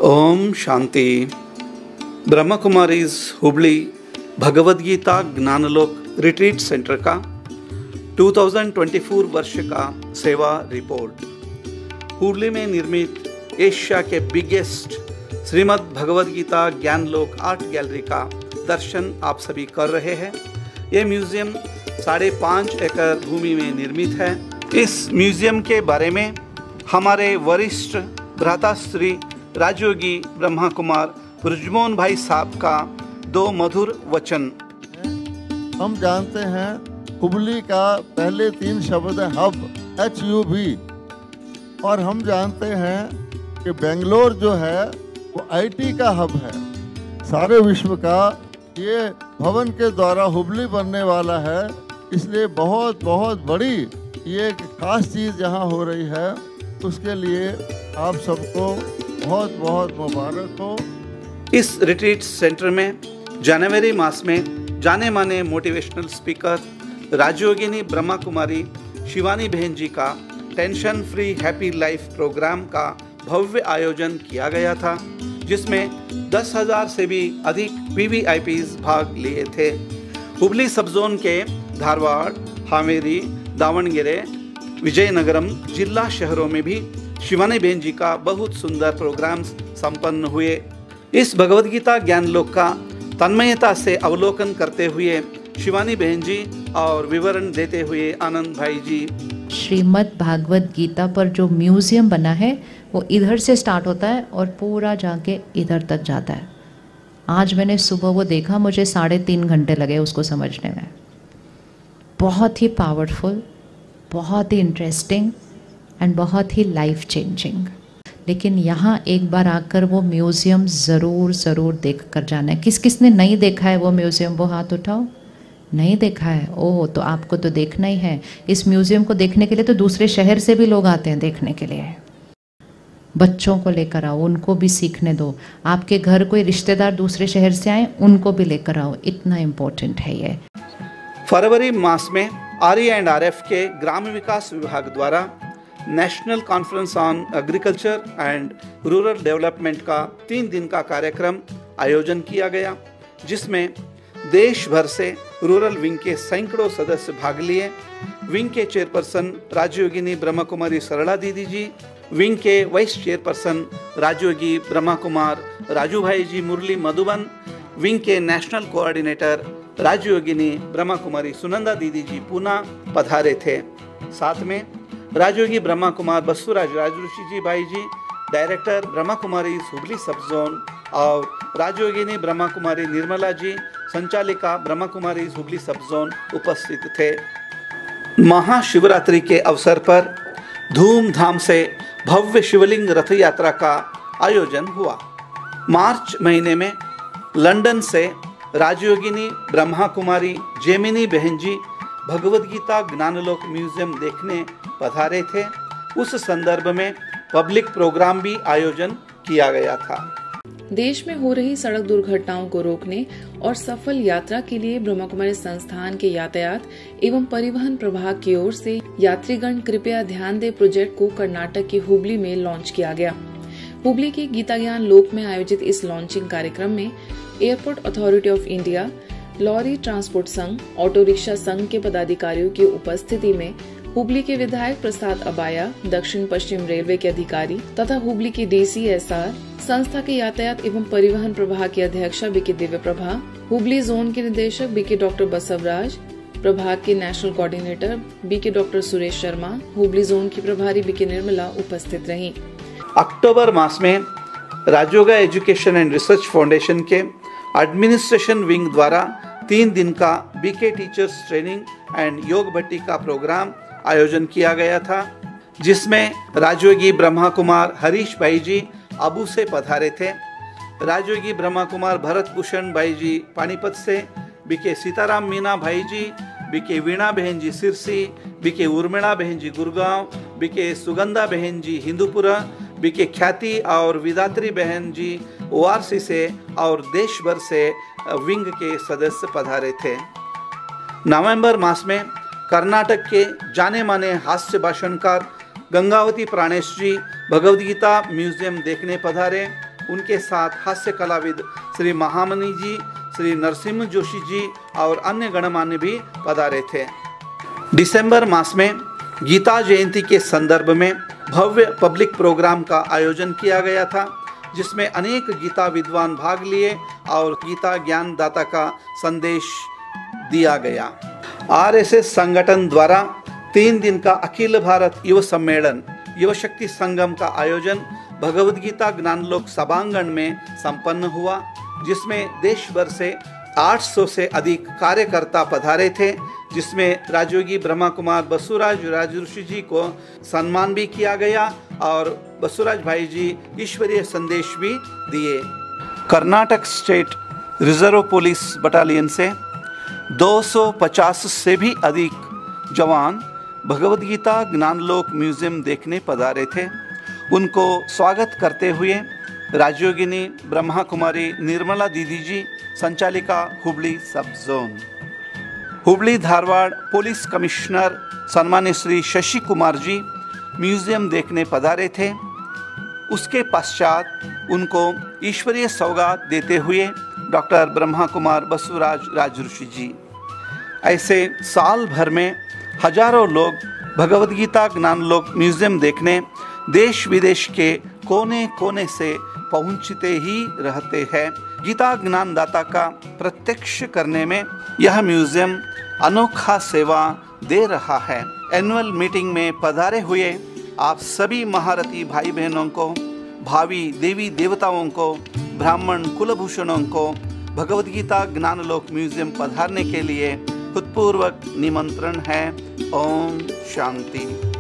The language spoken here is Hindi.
ओम शांति। ब्रह्मा कुमारीज हुबली भगवद गीता ज्ञानलोक रिट्रीट सेंटर का 2024 वर्ष का सेवा रिपोर्ट। हुबली में निर्मित एशिया के biggest Shrimad Bhagavad Gita Gyanlok art gallery का दर्शन आप सभी कर रहे हैं। ये म्यूजियम 5.5 एकड़ भूमि में निर्मित है। इस म्यूजियम के बारे में हमारे वरिष्ठ भ्राता श्री राजयोगी ब्रह्मा कुमार ब्रजमोहन भाई साहब का 2 मधुर वचन। हम जानते हैं हुबली का पहले 3 शब्द है हब, HUB, और हम जानते हैं कि बेंगलोर जो है वो IT का हब है। सारे विश्व का ये भवन के द्वारा हुबली बनने वाला है, इसलिए बहुत बहुत बड़ी ये खास चीज़ यहाँ हो रही है। उसके लिए आप सबको बहुत बहुत मुबारक हो। इस रिट्रीट सेंटर में जनवरी मास में जाने माने मोटिवेशनल स्पीकर राजयोगिनी ब्रह्मा कुमारी शिवानी बहन जी का tension free happy life program का भव्य आयोजन किया गया था, जिसमें 10,000 से भी अधिक VVIPs भाग लिए थे। हुबली सब जोन के धारवाड़, हावेरी, दावणगेरे, विजयनगरम जिला शहरों में भी शिवानी बहन जी का बहुत सुंदर प्रोग्राम्स संपन्न हुए। इस भगवद गीता ज्ञानलोक का तन्मयता से अवलोकन करते हुए शिवानी बहन जी और विवरण देते हुए आनंद भाई जी, श्रीमद् भागवत गीता पर जो म्यूजियम बना है वो इधर से स्टार्ट होता है और पूरा जाके इधर तक जाता है। आज मैंने सुबह वो देखा, मुझे 3.5 घंटे लगे उसको समझने में। बहुत ही पावरफुल, बहुत ही इंटरेस्टिंग एंड बहुत ही लाइफ चेंजिंग। लेकिन यहाँ एक बार आकर वो म्यूज़ियम ज़रूर देख कर जाना है। किस किस ने नहीं देखा है वो म्यूज़ियम, वो हाथ उठाओ। नहीं देखा है? ओह, तो आपको तो देखना ही है। इस म्यूज़ियम को देखने के लिए तो दूसरे शहर से भी लोग आते हैं देखने के लिए। बच्चों को लेकर आओ, उनको भी सीखने दो। आपके घर कोई रिश्तेदार दूसरे शहर से आए, उनको भी लेकर आओ। इतना इम्पोर्टेंट है ये। फरवरी मास में RE&RF के ग्राम विकास विभाग द्वारा national conference on agriculture and rural development का 3 दिन का कार्यक्रम आयोजन किया गया, जिसमें देश भर से रूरल विंग के सैकड़ों सदस्य भाग लिए। विंग के चेयरपर्सन राजयोगिनी ब्रह्मा कुमारी सरला दीदी जी, विंग के वाइस चेयरपर्सन राजयोगी ब्रह्मा कुमार राजू भाई जी मुरली मधुबन, विंग के नेशनल कोऑर्डिनेटर राजयोगिनी ब्रह्मा कुमारी सुनंदा दीदी जी पूना पधारे थे। साथ में राजयोगी ब्रह्मा कुमार बसुराज राजऋषि जी भाई जी, director Brahma Kumari Hubli sub zone, और राजयोगिनी ब्रह्मा कुमारी निर्मला जी, संचालिका ब्रह्मा कुमारी हुबली सब जोन उपस्थित थे। महाशिवरात्रि के अवसर पर धूमधाम से भव्य शिवलिंग रथ यात्रा का आयोजन हुआ। मार्च महीने में लंदन से राजयोगिनी ब्रह्मा कुमारी जेमिनी बहन जी भगवद गीता ज्ञानलोक म्यूजियम देखने पधारे थे। उस संदर्भ में पब्लिक प्रोग्राम भी आयोजन किया गया था। देश में हो रही सड़क दुर्घटनाओं को रोकने और सफल यात्रा के लिए ब्रह्मा कुमारी संस्थान के यातायात एवं परिवहन प्रभाग की ओर से यात्रीगण कृपया ध्यान दे प्रोजेक्ट को कर्नाटक की हुबली में लॉन्च किया गया। हुबली के गीता ज्ञान लोक में आयोजित इस लॉन्चिंग कार्यक्रम में airport authority of India, lorry transport संघ, ऑटो रिक्शा संघ के पदाधिकारियों की उपस्थिति में हुबली के विधायक प्रसाद अबाया, दक्षिण पश्चिम रेलवे के अधिकारी तथा हुबली की DCSR संस्था के यातायात एवं परिवहन प्रभाग की अध्यक्षा बीके दिव्य प्रभा, हुबली जोन के निदेशक बीके डॉक्टर बसवराज, प्रभाग के national coordinator BK doctor Suresh Sharma, Hubli zone की प्रभारी बीके निर्मला उपस्थित रहीं। अक्टूबर मास में Rajyoga education and research foundation के एडमिनिस्ट्रेशन विंग द्वारा 3 दिन का BK टीचर्स ट्रेनिंग एंड योग भट्टी का प्रोग्राम आयोजन किया गया था, जिसमें राजयोगी ब्रह्मा कुमार हरीश भाई जी अबू से पधारे थे। राजयोगी ब्रह्मा कुमार भरत भूषण भाई जी पानीपत से, BK सीताराम मीना भाई जी, BK वीणा बहन जी सिरसी, BK उर्मिला बहन जी गुड़गांव, BK सुगंधा बहन जी हिंदूपुरा, BK ख्याति और विदात्री बहन जी ORC से और देश भर से विंग के सदस्य पधारे थे। नवंबर मास में कर्नाटक के जाने माने हास्य भाषणकार गंगावती प्राणेश जी भगवद गीता म्यूजियम देखने पधारे। उनके साथ हास्य कलाविद श्री महामनी जी, श्री नरसिम्हा जोशी जी और अन्य गणमान्य भी पधारे थे। दिसंबर मास में गीता जयंती के संदर्भ में भव्य पब्लिक प्रोग्राम का आयोजन किया गया था, जिसमें अनेक गीता विद्वान भाग लिए और गीता ज्ञानदाता का संदेश दिया गया। आरएसएस संगठन द्वारा 3 दिन का अखिल भारत युवा सम्मेलन युवा शक्ति संगम का आयोजन भगवद गीता ज्ञानलोक सभांगण में संपन्न हुआ, जिसमें देश भर से 800 से अधिक कार्यकर्ता पधारे थे, जिसमें राजयोगी ब्रह्मा कुमार बसुराज राजऋषि जी को सम्मान भी किया गया और बसुराज भाई जी ईश्वरीय संदेश भी दिए। Karnataka state reserve police battalion से 250 से भी अधिक जवान भगवद गीता ज्ञानलोक म्यूजियम देखने पधारे थे। उनको स्वागत करते हुए राजयोगिनी ब्रह्मा कुमारी निर्मला दीदी जी, संचालिका Hubli sub zone, Hubli Dharwad police commissioner सम्मान्य श्री शशि कुमार जी म्यूजियम देखने पधारे थे। उसके पश्चात उनको ईश्वरीय सौगात देते हुए डॉक्टर ब्रह्मा कुमार बसुराज राजऋषि जी। ऐसे साल भर में हजारों लोग भगवद गीता ज्ञानलोक म्यूजियम देखने देश विदेश के कोने कोने से पहुंचते ही रहते हैं। गीता ज्ञानदाता का प्रत्यक्ष करने में यह म्यूजियम अनोखा सेवा दे रहा है। एनुअल मीटिंग में पधारे हुए आप सभी महारथी भाई बहनों को, भावी देवी देवताओं को, ब्राह्मण कुलभूषणों को भगवद गीता ज्ञानलोक म्यूजियम पधारने के लिए हृदयपूर्वक निमंत्रण है। ओम शांति।